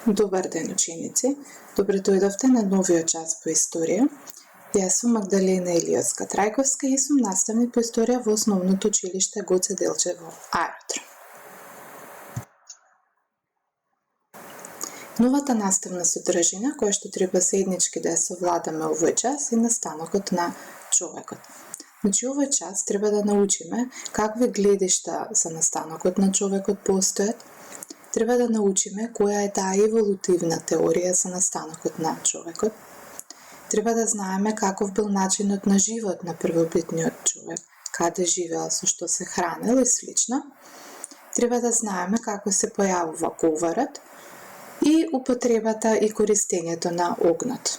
Добар ден, ученици! Добре дојдовте на новиот час по историја. Јас сум Магдалена Илиевска Трајковска и сум наставник по историја во Основното училиште Гоце Делчев во Аеродром. Новата наставна содржина, која што треба заеднички да ја совладаме овој час, е настанокот на човекот. Значи, овој час треба да научиме какви гледишта за настанокот на човекот постојат. Треба да научиме која е таа еволутивна теорија за настанокот на човекот. Треба да знаеме каков бил начинот на живот на првобитниот човек, каде живеел, со што се хранел и слично. Треба да знаеме како се појавува говорот и употребата и користењето на огнот.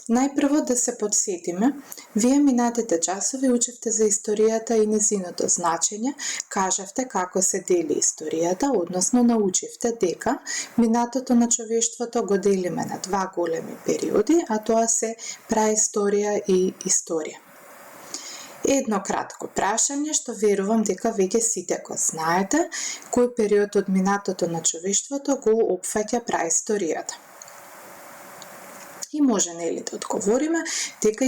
Најпрво да се подсетиме, вие минатите часови учевте за историјата и незиното значење, кажавте како се дели историјата, односно научивте дека минатото на човештвото го делиме на два големи периоди, а тоа се праисторија и историја. Едно кратко прашање што верувам дека веќе сите го знаете, кој период од минатото на човештвото го опфаќа праисторијата. И може нели да одговориме дека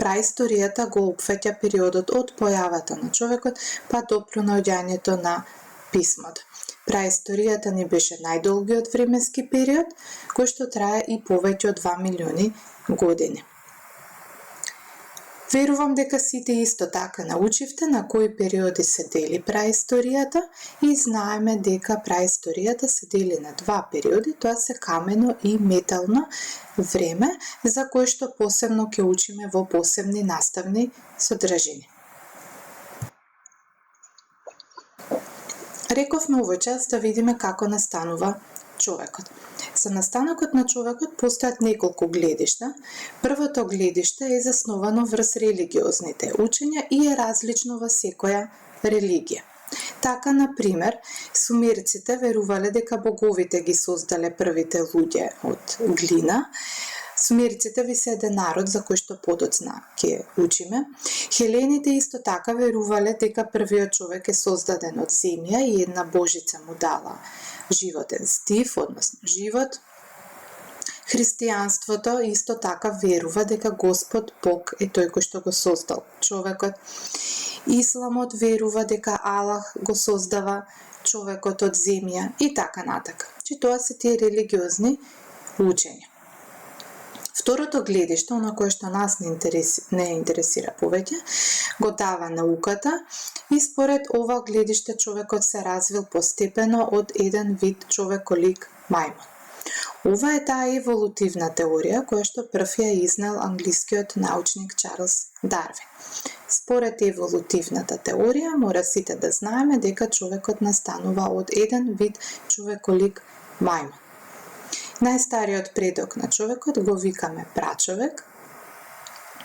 праисторијата го опфаќа периодот од појавата на човекот па до пронаоѓањето на писмото. Праисторијата ни беше најдолгиот временски период, кој што трае и повеќе од 2 милиони години. Верувам дека сите исто така научивте на кои периоди се дели праисторијата и знаеме дека праисторијата се дели на два периоди, тоа се камено и метално време, за кое што посебно ќе учиме во посебни наставни содржини. Рековме овој час да видиме како настанува човекот. За настанокот на човекот постојат неколку гледишта. Првото гледиште е засновано врз религиозните учења и е различно во секоја религија. Така, например, сумерците верувале дека боговите ги создале првите луѓе од глина. Сумерците ви се еден народ за кој што подоцна ќе учиме. Хелените исто така верувале дека првиот човек е создаден од земја и една божица му дала животен стив, односно живот. Христијанството исто така верува дека Господ Бог е тој кој што го создал човекот. Исламот верува дека Аллах го создава човекот од земја и така натака. Че тоа се тие религиозни учења. Второто гледиште, на кое што нас не интересира повеќе, го дава науката и според ова гледиште човекот се развил постепено од еден вид човеколик мајмун. Ова е таа еволутивна теорија која што прв ја изнел англискиот научник Чарлс Дарвин. Според еволутивната теорија, мора сите да знаеме дека човекот настанува од еден вид човеколик мајмун. Најстариот предок на човекот го викаме прачовек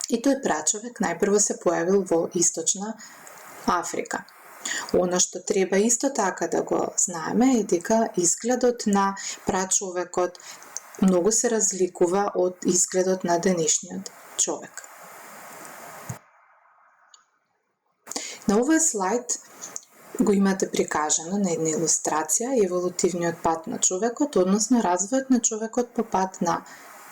и тој прачовек најпрво се појавил во Источна Африка. Она што треба исто така да го знаеме е дека изгледот на прачовекот многу се разликува од изгледот на денешниот човек. На овој слайд го имате прикажано на една илустрација еволутивниот пат на човекот, односно развојот на човекот по пат на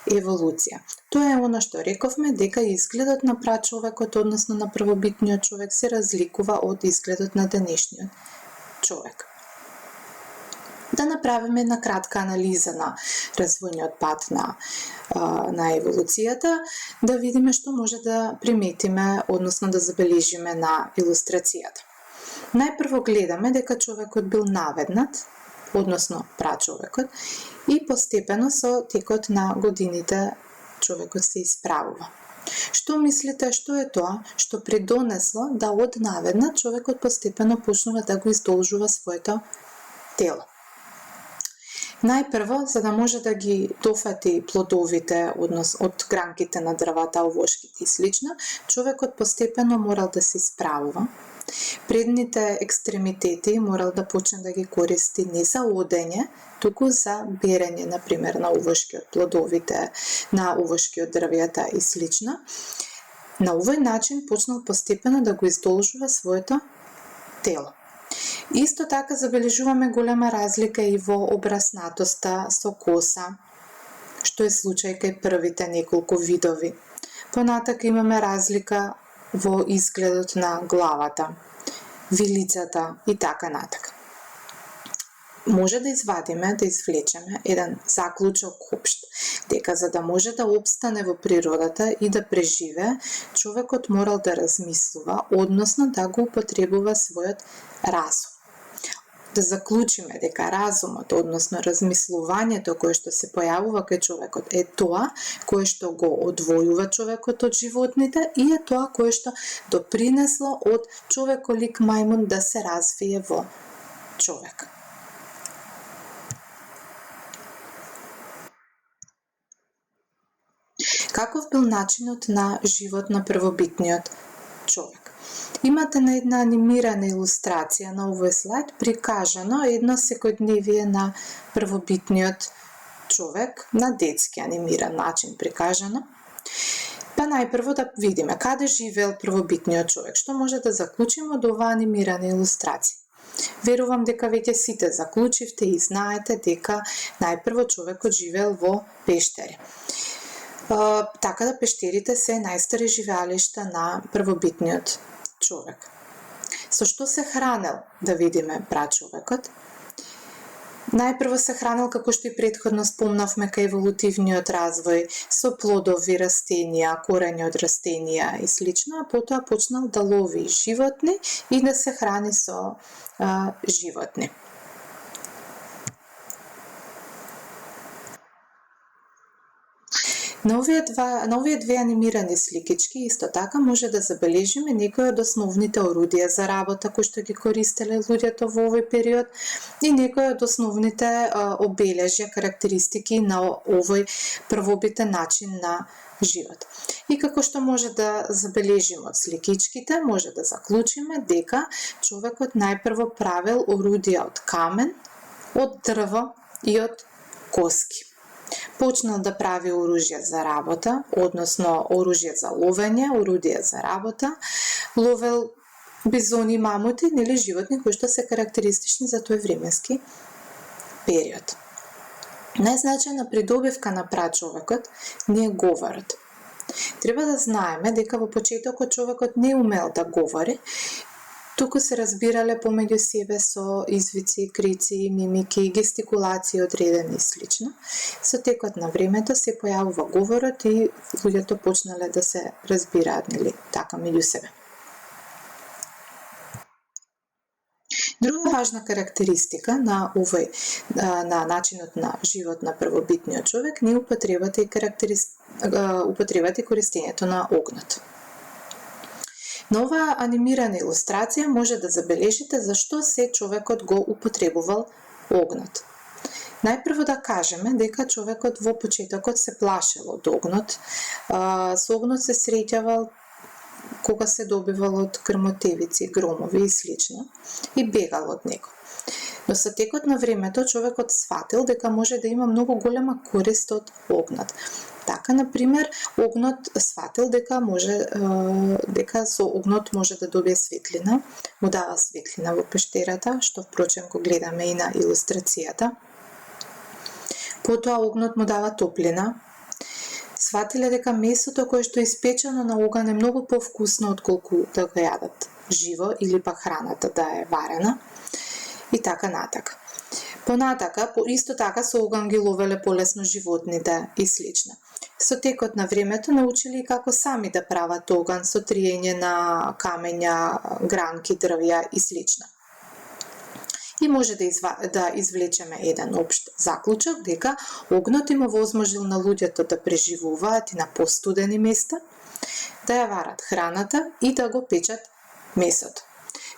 еволуција. Тоа е она што рековме дека изгледот на прачовекот, односно на првобитниот човек, се разликува од изгледот на денешниот човек. Да направиме една кратка анализа на развојниот пат на еволуцијата, да видиме што може да приметиме, односно да забележиме на илустрацијата. Најпрво гледаме дека човекот бил наведнат, односно прачовекот, и постепено со текот на годините човекот се исправува. Што мислите, што е тоа што придонесло да од наведнат човекот постепено почнува да го издолжува своето тело? Најпрво, за да може да ги дофати плодовите, односно од гранките на дрвата, овошките и слично, човекот постепено морал да се исправува. Предните екстремитети морал да почне да ги користи не за одење, туку за берење, например, на овошки од плодовите, на овошки од дрвјата и слично. На овој начин почнал постепено да го издолжува своето тело. Исто така забележуваме голема разлика и во обраснатоста со коса, што е случај кај првите неколку видови. Понатака имаме разлика во изгледот на главата, вилицата и така натака. Може да извадиме, да извлечеме еден заклучок општ, дека за да може да опстане во природата и да преживее, човекот морал да размислува, односно да го употребува својот разум. Да заклучиме дека разумот, односно размислувањето кое што се појавува кај човекот е тоа кое што го одвојува човекот од животните и е тоа кое што допринесло од човеколик мајмун да се развие во човек. Каков бил начинот на живот на првобитниот човек? Имате на една анимирана илустрација на овој слайд прикажано едно секојдневие на првобитниот човек на детски анимиран начин прикажано. Па најпрво да видиме каде живеел првобитниот човек, што може да заклучиме од оваа анимирана илустрација. Верувам дека веќе сите заклучивте и знаете дека најпрво човекот живеел во пештери. Така да пештерите се најстари живеалишта на првобитниот човек. Со што се хранел, да видиме прачовекот? Најпрво се хранел, како што и претходно спомнавме, кај еволутивниот развој, со плодови растенија, корени од растенија и слично, а потоа почнал да лови животни и да се храни со животни. На овие две анимирани сликички исто така може да забележиме некои од основните орудија за работа кои што ги користеле луѓето во овој период и некои од основните обележја, карактеристики на овој првобитен начин на живот. И како што може да забележиме од сликичките, може да заклучиме дека човекот најпрво правел орудија од камен, од дрво и од коски. Почнал да прави оружје за работа, односно оружје за ловење, орудие за работа, ловел бизони, мамути, нели животни кои што се карактеристични за тој временски период. Најзначајна придобивка на прачовекот не е говорот. Треба да знаеме дека во почетокот човекот не умел да говори, туку се разбирале помеѓу себе со извици, крици, мимики, гестикулации одредени и слично. Со текот на времето се појавува говорот и луѓето почнале да се разбираат, нели, така меѓу себе. Друга важна карактеристика на на начинот на живот на првобитниот човек не употребата и користењето на огнот. На оваа анимирана илустрација може да забележите зашто се човекот го употребувал огнот. Најпрво да кажеме дека човекот во почетокот се плашел од огнот. Со огнот се среќавал кога се добивал од грмотевици, громови и слично и бегал од него. Но со текот на времето човекот сфатил дека може да има многу голема корист од огнот. Така, например, огнот сфатил дека со огнот може да добие светлина, му дава светлина во пештерата, што впрочем го гледаме и на илустрацијата. Потоа огнот му дава топлина. Сфатиле дека месото кое што е испечено на оган е многу повкусно отколку да го јадат живо или па храната да е варена и така натака. Понатака, исто така со оган ги ловеле полесно животните и слично. Со текот на времето научили како сами да прават оган со триење на камења, гранки, дрвја и слично. И може да извлечеме еден општ заклучок дека огнот им овозможил на луѓето да преживуваат и на постудени места, да ја варат храната и да го печат месото.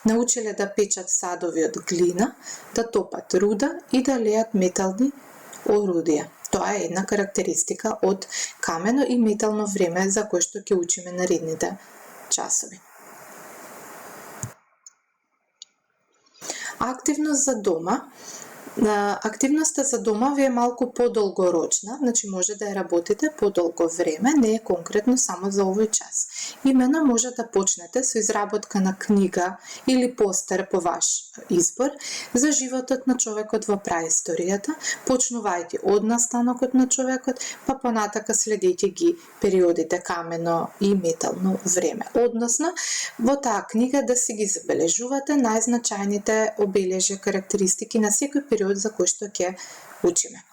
Научиле да печат садови од глина, да топат руда и да леат метални орудија. Тоа е една карактеристика од камено и метално време за кое што ќе учиме наредните часови. Активност за дома Активноста за дома ви е малку подолгорочна, значи може да ја работите подолго време, не е конкретно само за овој час. Имено може да почнете со изработка на книга или постер по ваш избор за животот на човекот во праисторијата, почнувајќи од настанокот на човекот, па понатака следејќи ги периодите камено и метално време. Односно, во таа книга да си ги забележувате најзначајните обележја, карактеристики на секој период за кој што ќе учиме.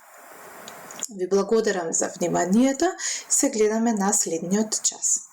Ви благодарам за вниманието. Се гледаме на следниот час.